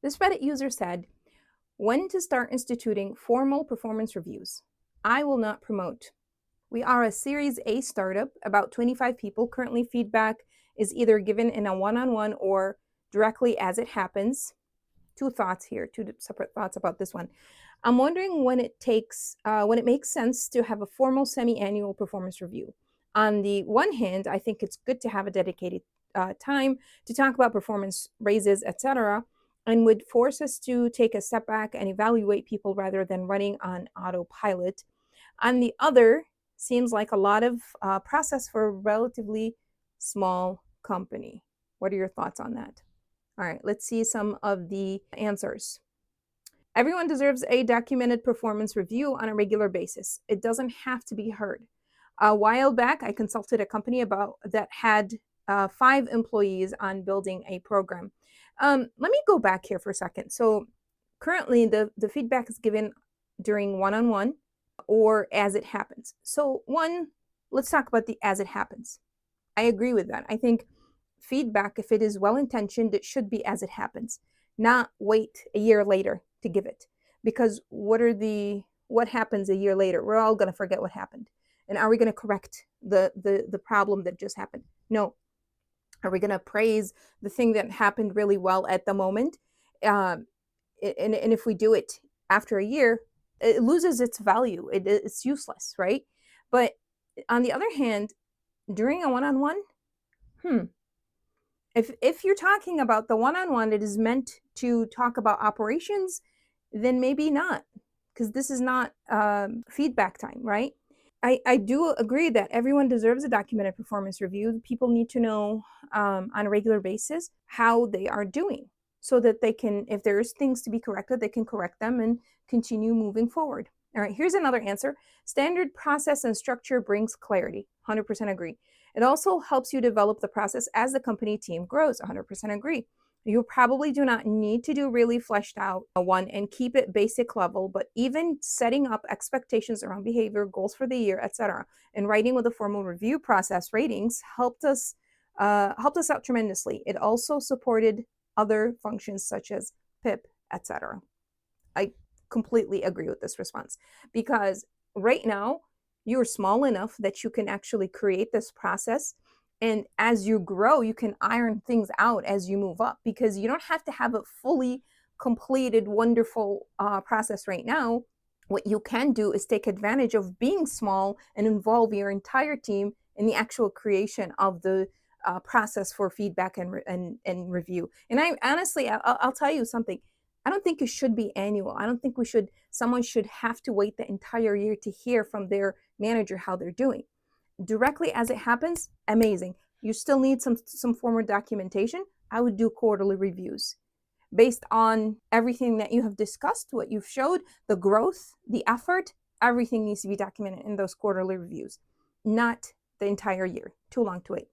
This Reddit user said, when to start instituting formal performance reviews. I will not promote. We are a Series A startup, about 25 people. Currently, feedback is either given in a one-on-one or directly as it happens. Two thoughts here, two separate thoughts about this one. I'm wondering when it makes sense to have a formal semi-annual performance review. On the one hand, I think it's good to have a dedicated time to talk about performance raises, etc., and would force us to take a step back and evaluate people rather than running on autopilot. On the other, seems like a lot of process for a relatively small company. What are your thoughts on that? All right, let's see some of the answers. Everyone deserves a documented performance review on a regular basis. It doesn't have to be heard. A while back, I consulted a company that had 5 employees on building a program. Let me go back here for a second. So currently, the feedback is given during one-on-one or as it happens. So let's talk about the as it happens. I agree with that. I think feedback, if it is well-intentioned, it should be as it happens, not wait a year later to give it. Because what happens a year later? We're all going to forget what happened. And are we going to correct the problem that just happened? No. Are we going to praise the thing that happened really well at the moment? And if we do it after a year, it loses its value. It's useless, right? But on the other hand, during a one-on-one, if you're talking about the one-on-one that is meant to talk about operations, then maybe not, because this is not feedback time, right? I do agree that everyone deserves a documented performance review. People need to know on a regular basis how they are doing so that they can, if there's things to be corrected, they can correct them and continue moving forward. All right, here's another answer. Standard process and structure brings clarity. 100% agree. It also helps you develop the process as the company team grows. 100% agree. You probably do not need to do really fleshed out one and keep it basic level, but even setting up expectations around behavior, goals for the year, etc., and writing with a formal review process ratings helped us out tremendously. It also supported other functions such as PIP, etc. I completely agree with this response because right now you're small enough that you can actually create this process. And as you grow, you can iron things out as you move up because you don't have to have a fully completed, wonderful process right now. What you can do is take advantage of being small and involve your entire team in the actual creation of the process for feedback and review. And I honestly, I'll tell you something. I don't think it should be annual. I don't think someone should have to wait the entire year to hear from their manager how they're doing. Directly as it happens, amazing. You still need some form of documentation. I would do quarterly reviews based on everything that you have discussed, what you've showed, the growth, the effort, everything needs to be documented in those quarterly reviews, not the entire year. Too long to wait.